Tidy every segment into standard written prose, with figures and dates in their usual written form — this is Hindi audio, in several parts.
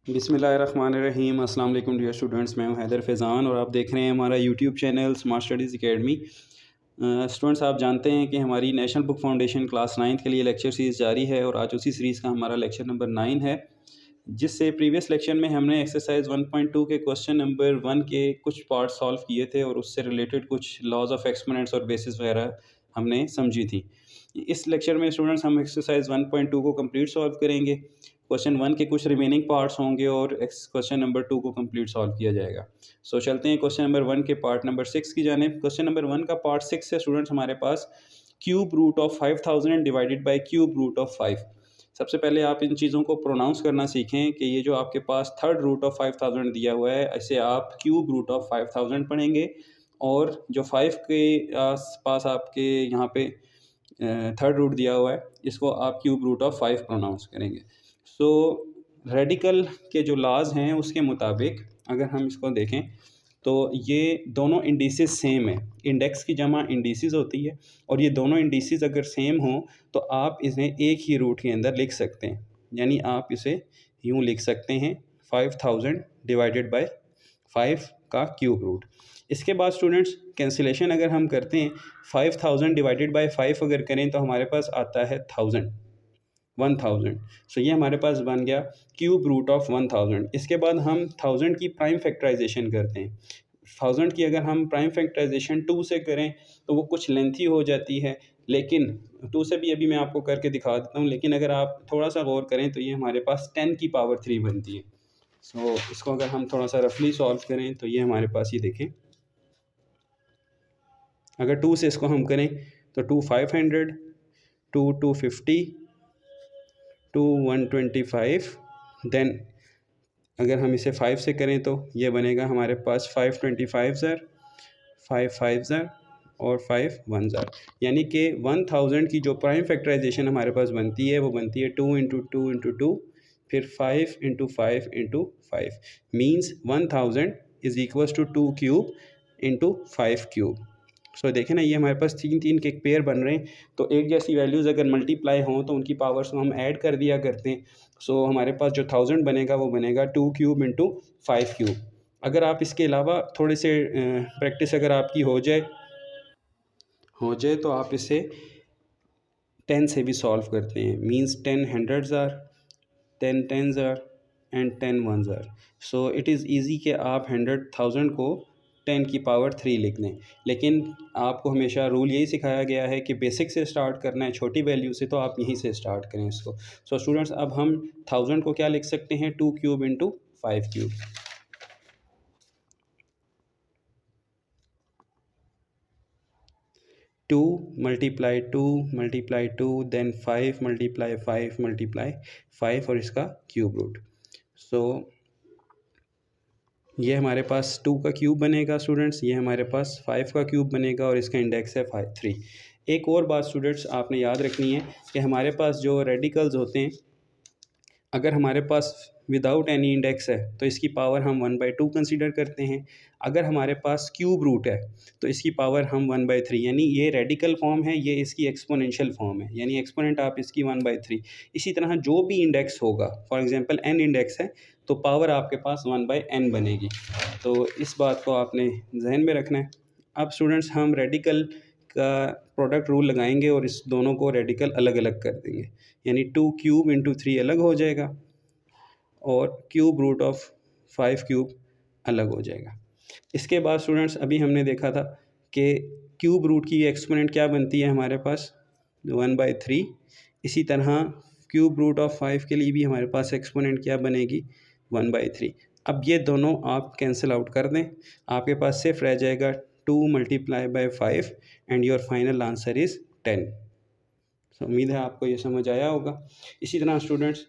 बिस्मिल्लाहिर्रहमानिर्रहीम। अस्सलाम वालेकुम डियर स्टूडेंट्स, मैं हूं हैदर फैज़ान और आप देख रहे हैं हमारा YouTube channel smart studies academy. Students, आप जानते हैं कि हमारी national book foundation class 9th के लिए लेक्चर सीरीज़ जारी है और आज उसी सीरीज़ का हमारा लेक्चर नंबर 9 है, जिससे प्रीवियस लेक्चर में हमने एक्सरसाइज 1.2 के क्वेश्चन नंबर 1 के कुछ पार्ट सॉल्व किए थे और उससे रिलेटेड कुछ लॉज ऑफ एक्सपोनेंट्स और बेसिस वगैरह हमने समझी थी। इस लेक्चर में स्टूडेंट्स हम एक्सरसाइज 1.2 को कंप्लीट सॉल्व करेंगे। क्वेश्चन 1 के कुछ रिमेनिंग पार्ट्स होंगे और क्वेश्चन नंबर 2 को कंप्लीट सॉल्व किया जाएगा। सो चलते हैं क्वेश्चन नंबर 1 के पार्ट नंबर 6 की जानिब। क्वेश्चन नंबर 1 का पार्ट 6 से स्टूडेंट्स हमारे पास cube root of 5000 divided by cube root of 5। सबसे पहले आप इन चीज़ों को प्रोनाउंस करना सीखें कि ये जो आपके पास थर्ड रूट ऑफ 5000 दिया हुआ है, इसे आप क्यूब रूट ऑफ 5000 पढ़ेंगे और जो 5 के आस पास आपके यहाँ पे थर्ड रूट दिया हुआ है, इसको आप क्यूब रूट ऑफ 5 प्रोनाउंस करेंगे। सो रेडिकल के जो लाज हैं उसके मुताबिक अगर हम इसको देखें तो ये दोनों इंडिसेस सेम है। इंडेक्स की जमा इंडिसेस होती है और ये दोनों इंडिसेस अगर सेम हो तो आप इन्हें एक ही रूट के अंदर लिख सकते हैं। यानी आप इसे यूँ लिख सकते हैं 5000 डिवाइडेड बाय 5 का क्यूब रूट। इसके बाद स्टूडेंट्स कैंसिलेशन अगर हम करते हैं 5000 डिवाइडेड बाय 5 अगर करें तो हमारे पास आता है 1000। सो ये हमारे पास बन गया क्यूब रूट ऑफ 1000। इसके बाद हम 1000 की प्राइम फैक्टराइजेशन करते हैं। 1000 की अगर हम प्राइम फैक्टराइजेशन 2 से करें तो वो कुछ लेंथी हो जाती है, लेकिन 2 से भी अभी मैं आपको करके दिखा देता हूँ। लेकिन अगर आप थोड़ा सा गौर करें तो ये हमारे पास 10 की पावर 3 बनती है। सो इसको अगर हम थोड़ा सा रफली सॉल्व करें तो ये हमारे पास ये देखें, अगर 2 से इसको हम करें तो 2 500, 2 250, 2 125। देन अगर हम इसे 5 से करें तो ये बनेगा हमारे पास 525 ज़र, 5 ज़र और 5 1 ज़र। यानी कि 1000 की जो प्राइम फैक्टराइजेशन हमारे पास बनती है वो बनती है 2 इंटू 2 इंटू 2, फिर 5 into 5 into 5। Means 1000 is equals to 2 cube into 5 cube. So देखें ना, ये हमारे पास 3 के एक पेयर बन रहे हैं, तो एक जैसी वैल्यूज़ अगर मल्टीप्लाई हों तो उनकी पावर्स को हम ऐड कर दिया करते हैं। सो हमारे पास जो 1000 बनेगा वो बनेगा 2 क्यूब इंटू 5 क्यूब। अगर आप इसके अलावा थोड़े से प्रैक्टिस अगर आपकी हो जाए तो आप इसे 10 से भी सॉल्व करते हैं। Means 10 hundreds are, 10 tens are and 10 ones are. So it is easy कि आप 100,000 को 10 की पावर 3 लिख दें। लेकिन आपको हमेशा रूल यही सिखाया गया है कि बेसिक से स्टार्ट करना है, छोटी वैल्यू से, तो आप यहीं से स्टार्ट करें इसको। सो स्टूडेंट्स, अब हम 1000 को क्या लिख सकते हैं, 2 cube into 5 cube. 2 multiply 2 multiply 2, then 5 multiply 5 multiply 5 और इसका क्यूब रूट। सो ये हमारे पास 2 का क्यूब बनेगा स्टूडेंट्स, ये हमारे पास 5 का क्यूब बनेगा और इसका इंडेक्स है 3। एक और बात स्टूडेंट्स आपने याद रखनी है कि हमारे पास जो रेडिकल्स होते हैं, अगर हमारे पास विदाउट एनी इंडेक्स है तो इसकी पावर हम 1/2 कंसीडर करते हैं। अगर हमारे पास क्यूब रूट है तो इसकी पावर हम 1/3, यानी ये रेडिकल फॉर्म है, ये इसकी एक्सपोनेंशियल फॉर्म है, यानी एक्सपोनेंट आप इसकी 1/3। इसी तरह जो भी इंडेक्स होगा, फॉर एग्जांपल n इंडेक्स है तो पावर आपके पास 1/n बनेगी। तो इस बात को आपने जहन में रखना है। अब स्टूडेंट्स हम रेडिकल का प्रोडक्ट रूल लगाएंगे और इस दोनों को रेडिकल अलग अलग कर देंगे, यानी 2 क्यूब इंटू 3 अलग हो जाएगा और क्यूब रूट ऑफ 5 क्यूब अलग हो जाएगा। इसके बाद स्टूडेंट्स अभी हमने देखा था कि क्यूब रूट की एक्सपोनेंट क्या बनती है हमारे पास 1/3। इसी तरह क्यूब रूट ऑफ 5 के लिए भी हमारे पास एक्सपोनेंट क्या बनेगी 1/3। अब ये दोनों आप कैंसिल आउट कर दें, आपके पास सिर्फ रह जाएगा 2 multiply by 5 and your final answer is 10। उम्मीद है आपको ये समझ आया होगा। इसी तरह स्टूडेंट्स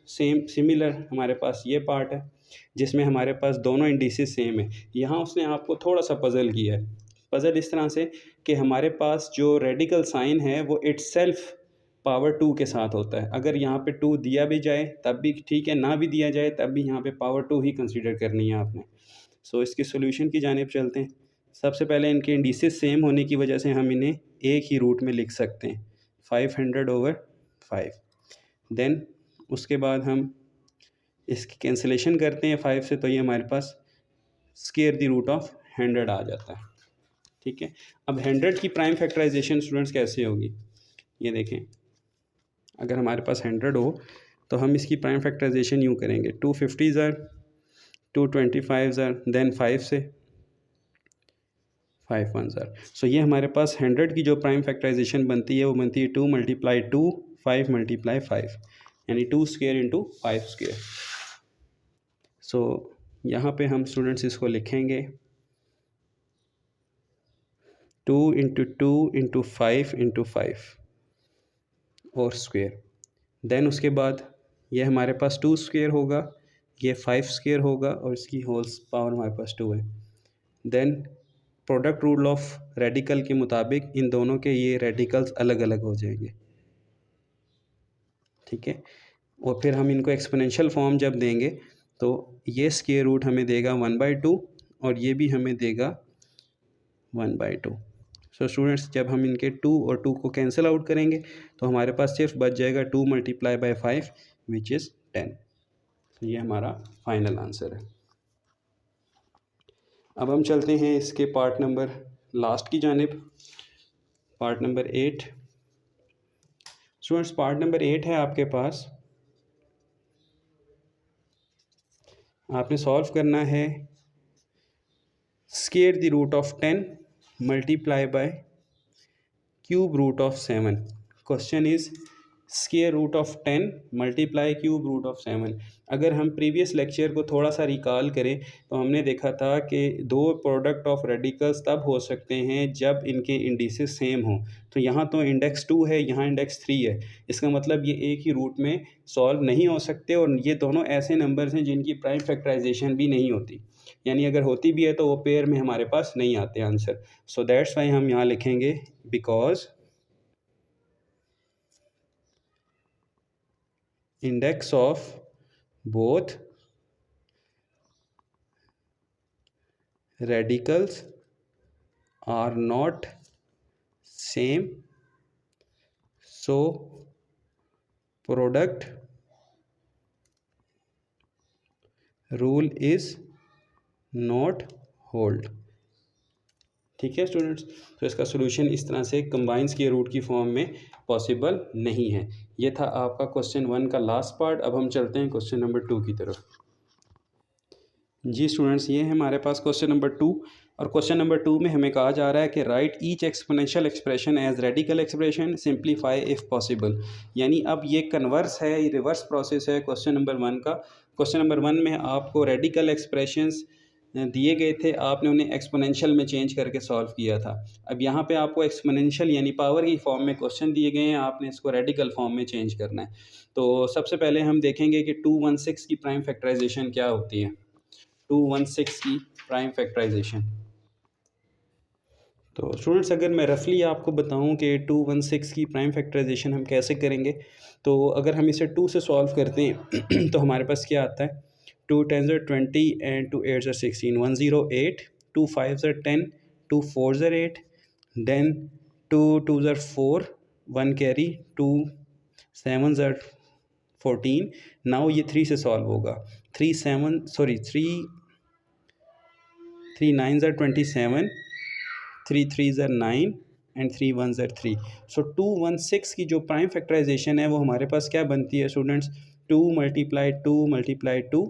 सिमिलर हमारे पास ये पार्ट है जिसमें हमारे पास दोनों इंडिसेस सेम है। यहाँ उसने आपको थोड़ा सा पज़ल किया है। पज़ल इस तरह से कि हमारे पास जो रेडिकल साइन है वो इट्सेल्फ पावर 2 के साथ होता है। अगर यहाँ पे 2 दिया भी जाए तब भी ठीक है, ना भी दिया जाए तब भी यहाँ पे पावर 2 ही कंसीडर करनी है आपने। सो इसकी सोल्यूशन की जानिब चलते हैं। सबसे पहले इनके इंडिसेस सेम होने की वजह से हम इन्हें एक ही रूट में लिख सकते हैं, 500/5। देन उसके बाद हम इसकी कैंसिलेशन करते हैं 5 से, तो ये हमारे पास स्क्वायर द रूट ऑफ 100 आ जाता है। ठीक है, अब 100 की प्राइम फैक्टराइजेशन स्टूडेंट्स कैसे होगी, ये देखें। अगर हमारे पास 100 हो तो हम इसकी प्राइम फैक्टराइजेशन यूँ करेंगे, 250 ज़र, 225 ज़र, देन 5 से 5 1 ज़र। सो ये हमारे पास 100 की जो प्राइम फैक्टराइजेशन बनती है वो बनती है 2 × 2 5 × 5, यानी 2 स्क्वायर इंटू 5 स्क्वायर। सो यहाँ पे हम स्टूडेंट्स इसको लिखेंगे 2 × 2 × 5 × 5 और स्क्वायर। देन उसके बाद ये हमारे पास 2 स्क्वायर होगा, ये 5 स्क्वायर होगा और इसकी होल पावर हमारे पास 2 है। Then product rule of radical के मुताबिक इन दोनों के ये रेडिकल्स अलग अलग हो जाएंगे। ठीक है, और फिर हम इनको एक्सपोनेंशियल फॉर्म जब देंगे तो ये स्क्वायर रूट हमें देगा 1/2 और ये भी हमें देगा 1/2। सो स्टूडेंट्स जब हम इनके 2 और 2 को कैंसिल आउट करेंगे तो हमारे पास सिर्फ बच जाएगा 2 × 5 विच इज़ 10। तो ये हमारा फाइनल आंसर है। अब हम चलते हैं इसके पार्ट नंबर लास्ट की जानिब, part number 8। Students part number 8 है आपके पास, आपने सॉल्व करना है square the root of 10 multiply by cube root of 7। Question is square root of 10 multiply cube root of 7। अगर हम प्रीवियस लेक्चर को थोड़ा सा रिकॉल करें तो हमने देखा था कि दो प्रोडक्ट ऑफ रेडिकल्स तब हो सकते हैं जब इनके इंडिसेस सेम हों। तो यहाँ तो इंडेक्स 2 है, यहाँ इंडेक्स 3 है, इसका मतलब ये एक ही रूट में सॉल्व नहीं हो सकते और ये दोनों ऐसे नंबर्स हैं जिनकी प्राइम फैक्टराइजेशन भी नहीं होती, यानी अगर होती भी है तो वो पेयर में हमारे पास नहीं आते आंसर। सो दैट्स वाई हम यहाँ लिखेंगे because index of both radicals are not same, so product rule is not hold। ठीक है स्टूडेंट्स, तो इसका सोल्यूशन इस तरह से कंबाइन स्क्वायर रूट की फॉर्म में पॉसिबल नहीं है। ये था आपका क्वेश्चन 1 का लास्ट पार्ट। अब हम चलते हैं क्वेश्चन नंबर 2 की तरफ। जी स्टूडेंट्स, ये है हमारे पास क्वेश्चन नंबर 2 और क्वेश्चन नंबर 2 में हमें कहा जा रहा है कि write each exponential expression as radical expression, simplify if possible. यानी अब ये कन्वर्स है, ये रिवर्स प्रोसेस है क्वेश्चन नंबर 1 का। क्वेश्चन नंबर 1 में आपको रेडिकल एक्सप्रेशंस दिए गए थे, आपने उन्हें एक्सपोनेंशियल में चेंज करके सॉल्व किया था। अब यहाँ पे आपको एक्सपोनेंशियल यानी पावर की फॉर्म में क्वेश्चन दिए गए हैं, आपने इसको रेडिकल फॉर्म में चेंज करना है। तो सबसे पहले हम देखेंगे कि 216 की प्राइम फैक्टराइजेशन क्या होती है। 216 की प्राइम फैक्टराइजेशन, तो स्टूडेंट्स अगर मैं रफली आपको बताऊं कि 216 की प्राइम फैक्टराइजेशन हम कैसे करेंगे, तो अगर हम इसे 2 से सॉल्व करते हैं तो हमारे पास क्या आता है, 2 10 20 एंड 2 8 16, 108, 2 5 10, 2 4 8, देन 2 2 4, 1 कैरी, 2 7 14। नाउ ये 3 से सॉल्व होगा, 3 9 27, 3 3 9 एंड 3 1 3। सो 216 की जो प्राइम फैक्टराइजेशन है वो हमारे पास क्या बनती है स्टूडेंट्स, 2 × 2 × 2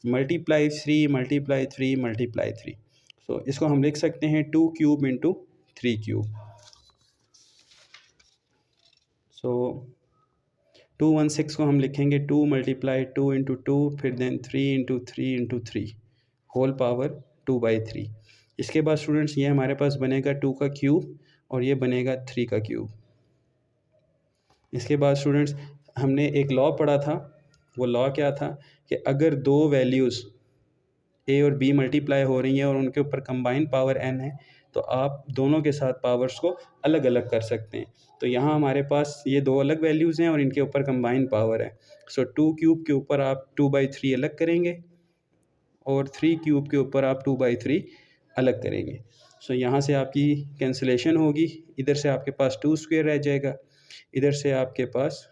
मल्टीप्लाई 3 × 3 × 3। सो इसको हम लिख सकते हैं 2 क्यूब इंटू 3 क्यूब। सो 216 को हम लिखेंगे 2 × 2 × 2, फिर देन 3 × 3 × 3 होल पावर 2/3। इसके बाद स्टूडेंट्स ये हमारे पास बनेगा 2 का क्यूब और ये बनेगा 3 का क्यूब। इसके बाद स्टूडेंट्स हमने एक लॉ पढ़ा था, वो लॉ क्या था कि अगर दो वैल्यूज़ ए और बी मल्टीप्लाई हो रही हैं और उनके ऊपर कंबाइंड पावर n है तो आप दोनों के साथ पावर्स को अलग अलग कर सकते हैं। तो यहाँ हमारे पास ये दो अलग वैल्यूज़ हैं और इनके ऊपर कंबाइंड पावर है। सो 2 क्यूब के ऊपर आप 2/3 अलग करेंगे और 3 क्यूब के ऊपर आप 2/3 अलग करेंगे। सो यहाँ से आपकी कैंसिलेशन होगी, इधर से आपके पास 2 स्क्वायर रह जाएगा, इधर से आपके पास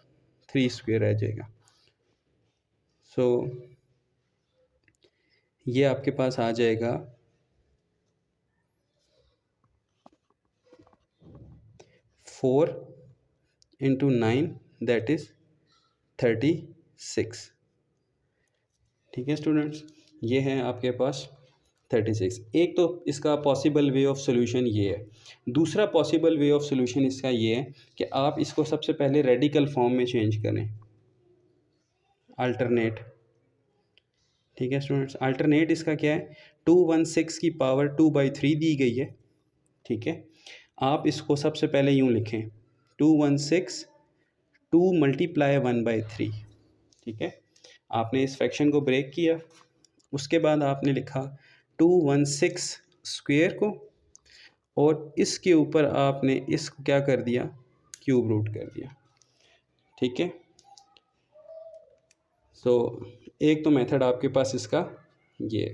3 स्क्वायर रह जाएगा। सो ये आपके पास आ जाएगा 4 इंटू 9 दैट इज़ 36। ठीक है स्टूडेंट्स, ये है आपके पास 36। एक तो इसका पॉसिबल वे ऑफ सोल्यूशन ये है। दूसरा पॉसिबल वे ऑफ सोल्यूशन इसका ये है कि आप इसको सबसे पहले रेडिकल फॉर्म में चेंज करें, अल्टरनेट। ठीक है स्टूडेंट्स, अल्टरनेट इसका क्या है, 216 की पावर 2/3 दी गई है। ठीक है, आप इसको सबसे पहले यूँ लिखें, 216 2 मल्टीप्लाई 1/3। ठीक है, आपने इस फ्रैक्शन को ब्रेक किया, उसके बाद आपने लिखा 216 स्क्वेयर को, और इसके ऊपर आपने इसको क्या कर दिया, क्यूब रूट कर दिया। ठीक है, सो एक तो मेथड आपके पास इसका ये।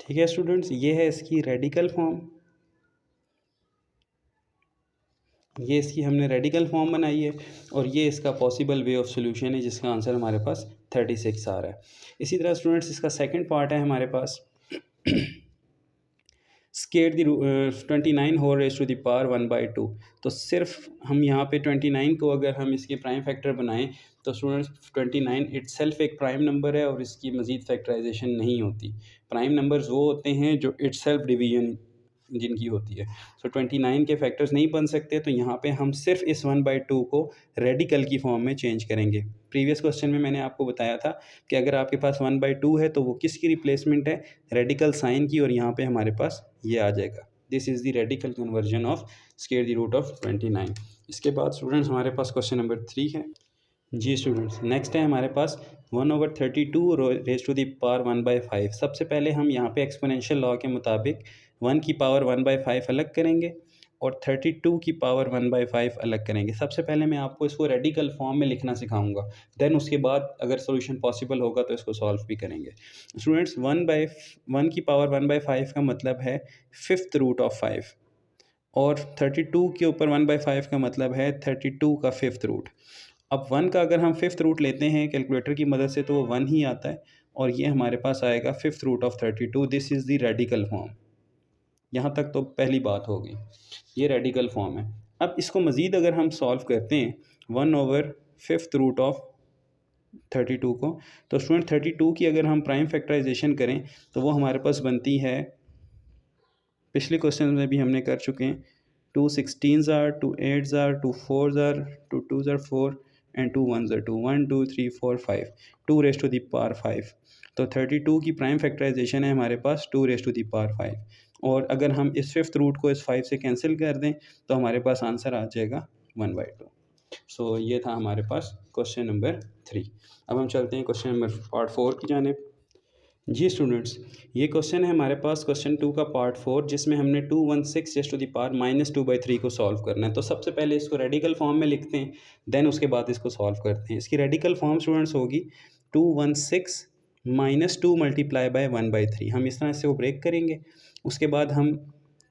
ठीक है स्टूडेंट्स, ये है इसकी रेडिकल फॉर्म, ये इसकी हमने रेडिकल फॉर्म बनाई है, और ये इसका पॉसिबल वे ऑफ सॉल्यूशन है जिसका आंसर हमारे पास 36 आ रहा है। इसी तरह स्टूडेंट्स इसका सेकंड पार्ट है हमारे पास square the 29 whole raise to the power 1/2। तो सिर्फ हम यहाँ पे 29 को अगर हम इसके प्राइम फैक्टर बनाएं तो स्टूडेंट्स 29 इट्सेल्फ एक प्राइम नंबर है और इसकी मज़ीद फैक्टराइजेशन नहीं होती। प्राइम नंबर्स वो होते हैं जो इट्सेल्फ डिवीजन जिनकी होती है। सो 29 के फैक्टर्स नहीं बन सकते, तो यहाँ पे हम सिर्फ इस 1/2 को रेडिकल की फॉर्म में चेंज करेंगे। प्रीवियस क्वेश्चन में मैंने आपको बताया था कि अगर आपके पास 1/2 है तो वो किसकी रिप्लेसमेंट है, रेडिकल साइन की, और यहाँ पे हमारे पास ये आ जाएगा, this is the radical conversion of square the root of 29। इसके बाद स्टूडेंट्स हमारे पास क्वेश्चन नंबर 3 है। जी स्टूडेंट्स, नेक्स्ट है हमारे पास 1/32 रेज़ टू द पावर 1/5। सबसे पहले हम यहाँ पे एक्सपोनेंशियल लॉ के मुताबिक 1 की पावर 1/5 अलग करेंगे और 32 की पावर 1/5 अलग करेंगे। सबसे पहले मैं आपको इसको रेडिकल फॉर्म में लिखना सिखाऊंगा, देन उसके बाद अगर सॉल्यूशन पॉसिबल होगा तो इसको सॉल्व भी करेंगे। स्टूडेंट्स 1 की पावर 1/5 का मतलब है 5th रूट ऑफ 5, और 32 के ऊपर 1/5 का मतलब है 32 का 5th रूट। अब 1 का अगर हम 5th रूट लेते हैं कैलकुलेटर की मदद से तो वो 1 ही आता है, और ये हमारे पास आएगा 5th root of 32। This is the radical form. यहाँ तक तो पहली बात हो गई, ये रेडिकल फॉर्म है। अब इसको मज़ीद अगर हम सॉल्व करते हैं 1/5th रूट ऑफ 32 को, तो स्टूडेंट 32 की अगर हम प्राइम फैक्टराइजेशन करें तो वो हमारे पास बनती है, पिछले क्वेश्चन में भी हमने कर चुके हैं, 2 16s are, 2 8s are, 2 4s are, 2 2s are 4 and 2 1s are 2, 1 2 3 4 5, 2 rays to the power 5। तो 32 की प्राइम फैक्टराइजेशन है हमारे पास 2 रेज़ टू द पावर 5, और अगर हम इस 5th रूट को इस 5 से कैंसिल कर दें तो हमारे पास आंसर आ जाएगा 1/2। सो ये था हमारे पास क्वेश्चन नंबर 3। अब हम चलते हैं क्वेश्चन नंबर पार्ट 4 की जानिब। जी स्टूडेंट्स, ये क्वेश्चन है हमारे पास क्वेश्चन 2 का पार्ट 4, जिसमें हमने 216 रेज़ टू द पावर -2/3 को सॉल्व करना है। तो सबसे पहले इसको रेडिकल फॉर्म में लिखते हैं, देन उसके बाद इसको सॉल्व करते हैं। इसकी रेडिकल फॉर्म स्टूडेंट्स होगी 216 -2 मल्टीप्लाई बाय 1/3। हम इस तरह से वो ब्रेक करेंगे, उसके बाद हम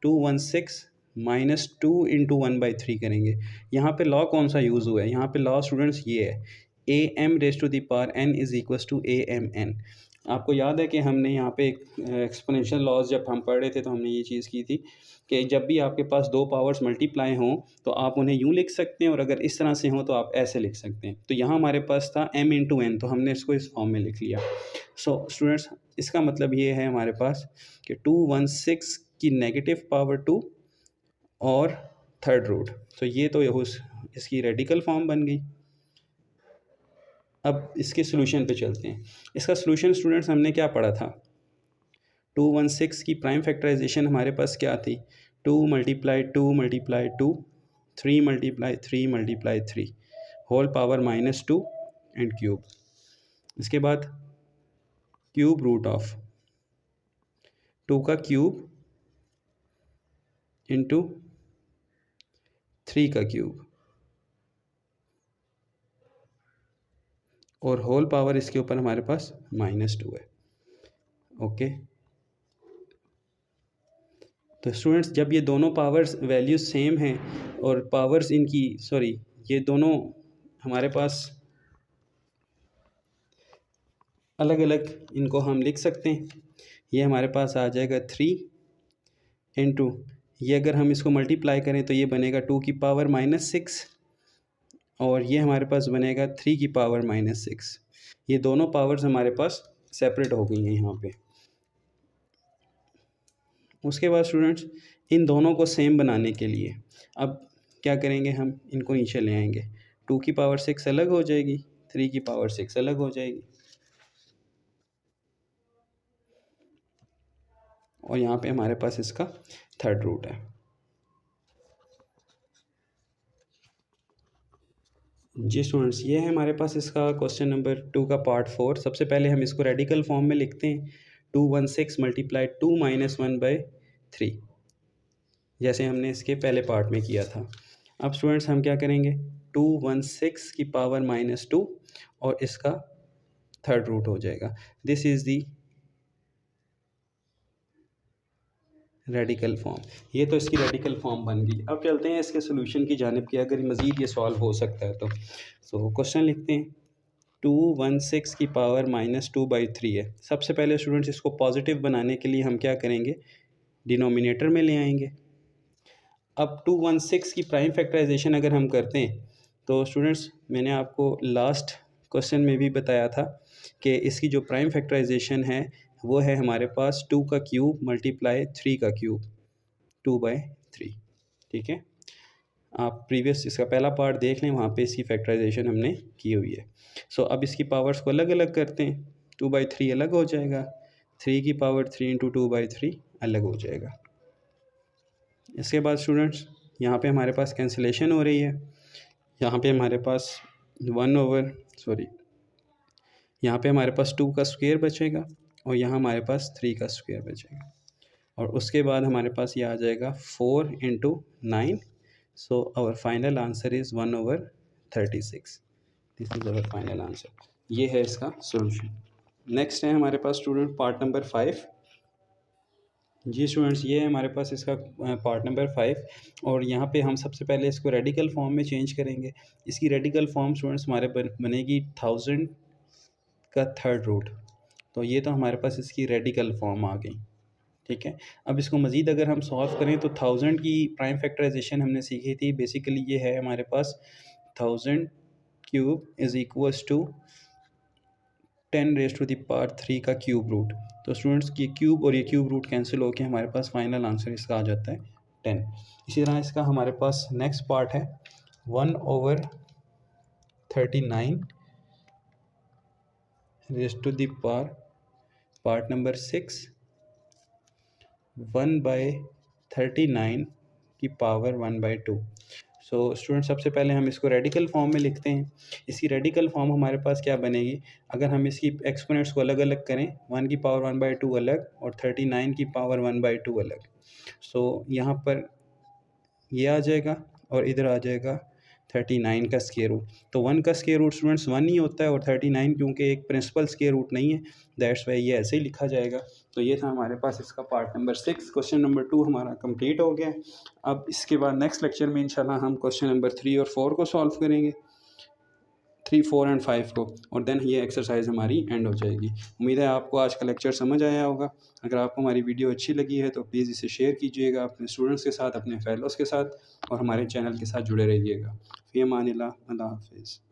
216 -2 इंटू 1/3 करेंगे। यहाँ पे लॉ कौन सा यूज़ हुआ है, यहाँ पे लॉ स्टूडेंट्स ये है, am raise to the power n is equals to amn। आपको याद है कि हमने यहाँ पे एक्सपोनेंशियल लॉज जब हम पढ़ रहे थे तो हमने ये चीज़ की थी कि जब भी आपके पास दो पावर्स मल्टीप्लाई हों तो आप उन्हें यूँ लिख सकते हैं, और अगर इस तरह से हों तो आप ऐसे लिख सकते हैं। तो यहाँ हमारे पास था m इंटू n, तो हमने इसको इस फॉर्म में लिख लिया। सो स्टूडेंट्स, इसका मतलब ये है हमारे पास कि 216 की नेगेटिव पावर 2 और 3rd रूट। तो ये तो इसकी रेडिकल फॉर्म बन गई। अब इसके सोल्यूशन पे चलते हैं। इसका सोल्यूशन स्टूडेंट्स हमने क्या पढ़ा था, 216 की प्राइम फैक्टराइजेशन हमारे पास क्या थी, 2 × 2 × 2, 3 × 3 × 3 होल पावर -2 एंड क्यूब। इसके बाद क्यूब रूट ऑफ 2 का क्यूब इंटू 3 का क्यूब, और होल पावर इसके ऊपर हमारे पास -2 है। ओके, तो स्टूडेंट्स जब ये दोनों पावर्स वैल्यूज सेम हैं और पावर्स इनकी ये दोनों हमारे पास अलग अलग इनको हम लिख सकते हैं। ये हमारे पास आ जाएगा 3 ये अगर हम इसको मल्टीप्लाई करें तो ये बनेगा 2⁻⁻6 और ये हमारे पास बनेगा 3⁻⁻6। ये दोनों पावर्स हमारे पास सेपरेट हो गई हैं यहाँ पे। उसके बाद स्टूडेंट्स इन दोनों को सेम बनाने के लिए अब क्या करेंगे, हम इनको नीचे ले आएंगे। 2⁻6 अलग हो जाएगी, 3⁻6 अलग हो जाएगी और यहाँ पे हमारे पास इसका थर्ड रूट है। जी स्टूडेंट्स, ये है हमारे पास इसका क्वेश्चन नंबर 2 का पार्ट 4। सबसे पहले हम इसको रेडिकल फॉर्म में लिखते हैं। 216 मल्टीप्लाई 2 - 1/3, जैसे हमने इसके पहले पार्ट में किया था। अब स्टूडेंट्स हम क्या करेंगे, 216⁻2 और इसका थर्ड रूट हो जाएगा। This is the radical form. ये तो इसकी रेडिकल फॉर्म बन गई। अब चलते हैं इसके सोल्यूशन की जानिब की, अगर मज़ीद ये सॉल्व हो सकता है तो। सो क्वेश्चन लिखते हैं। 216⁻2/3 है। सबसे पहले स्टूडेंट्स इसको पॉजिटिव बनाने के लिए हम क्या करेंगे, डिनोमिनेटर में ले आएंगे। अब 216 की प्राइम फैक्टराइजेशन अगर हम करते हैं तो स्टूडेंट्स मैंने आपको लास्ट क्वेश्चन में भी बताया था कि इसकी जो प्राइम फैक्टराइजेशन है वो है हमारे पास 2 का क्यूब मल्टीप्लाई 3 का क्यूब, 2/3। ठीक है, आप प्रीवियस इसका पहला पार्ट देख लें, वहाँ पे इसकी फैक्टराइजेशन हमने की हुई है। सो अब इसकी पावर्स को अलग अलग करते हैं। 2/3 अलग हो जाएगा, 3⁻3 × 2/3 अलग हो जाएगा। इसके बाद स्टूडेंट्स यहाँ पे हमारे पास कैंसिलेशन हो रही है। यहाँ पे हमारे पास यहाँ पे हमारे पास 2 का स्क्वायर बचेगा और यहाँ हमारे पास 3 का स्क्वायर बचेगा और उसके बाद हमारे पास ये आ जाएगा 4 × 9। So our final answer is 1/36। This is our final answer. ये है इसका सोल्यूशन। नेक्स्ट है हमारे पास स्टूडेंट पार्ट नंबर 5। जी स्टूडेंट्स, ये है हमारे पास इसका पार्ट नंबर 5 और यहाँ पे हम सबसे पहले इसको रेडिकल फॉर्म में चेंज करेंगे। इसकी रेडिकल फॉर्म स्टूडेंट्स हमारे बनेगी 1000 का थर्ड रूट। तो ये तो हमारे पास इसकी रेडिकल फॉर्म आ गई। ठीक है, अब इसको मज़ीद अगर हम सॉल्व करें तो 1000 की प्राइम फैक्टराइजेशन हमने सीखी थी। बेसिकली ये है हमारे पास 1000³ = 10⁻³ का क्यूब रूट। तो स्टूडेंट्स ये क्यूब और ये क्यूब रूट कैंसिल होकर हमारे पास फाइनल आंसर इसका आ जाता है 10। इसी तरह इसका हमारे पास नेक्स्ट पार्ट है 1/39 पार्ट नंबर 6 1/39⁻²। सो स्टूडेंट सबसे पहले हम इसको रेडिकल फॉर्म में लिखते हैं। इसकी रेडिकल फॉर्म हमारे पास क्या बनेगी, अगर हम इसकी एक्सपोनेंट्स को अलग अलग करें, 1⁻1/2 अलग और 39⁻1/2 अलग। सो यहाँ पर ये आ जाएगा और इधर आ जाएगा 39 का स्क्वायर रूट। तो 1 का स्क्वायर रूट स्टूडेंट्स 1 ही होता है और 39 क्योंकि एक प्रिंसिपल स्क्वायर रूट नहीं है, दैट्स वाई ये ऐसे ही लिखा जाएगा। तो ये था हमारे पास इसका पार्ट नंबर 6। क्वेश्चन नंबर 2 हमारा कंप्लीट हो गया है। अब इसके बाद नेक्स्ट लेक्चर में इंशाल्लाह हम क्वेश्चन नंबर 3 और 4 को सॉल्व करेंगे, 3, 4 एंड 5 को, और देन ये एक्सरसाइज हमारी एंड हो जाएगी। उम्मीद है आपको आज का लेक्चर समझ आया होगा। अगर आपको हमारी वीडियो अच्छी लगी है तो प्लीज़ इसे शेयर कीजिएगा अपने स्टूडेंट्स के साथ, अपने फेलोज़ के साथ, और हमारे चैनल के साथ जुड़े रहिएगा। फ़ी अमानिल्लाह, अल्लाह हाफ़िज़।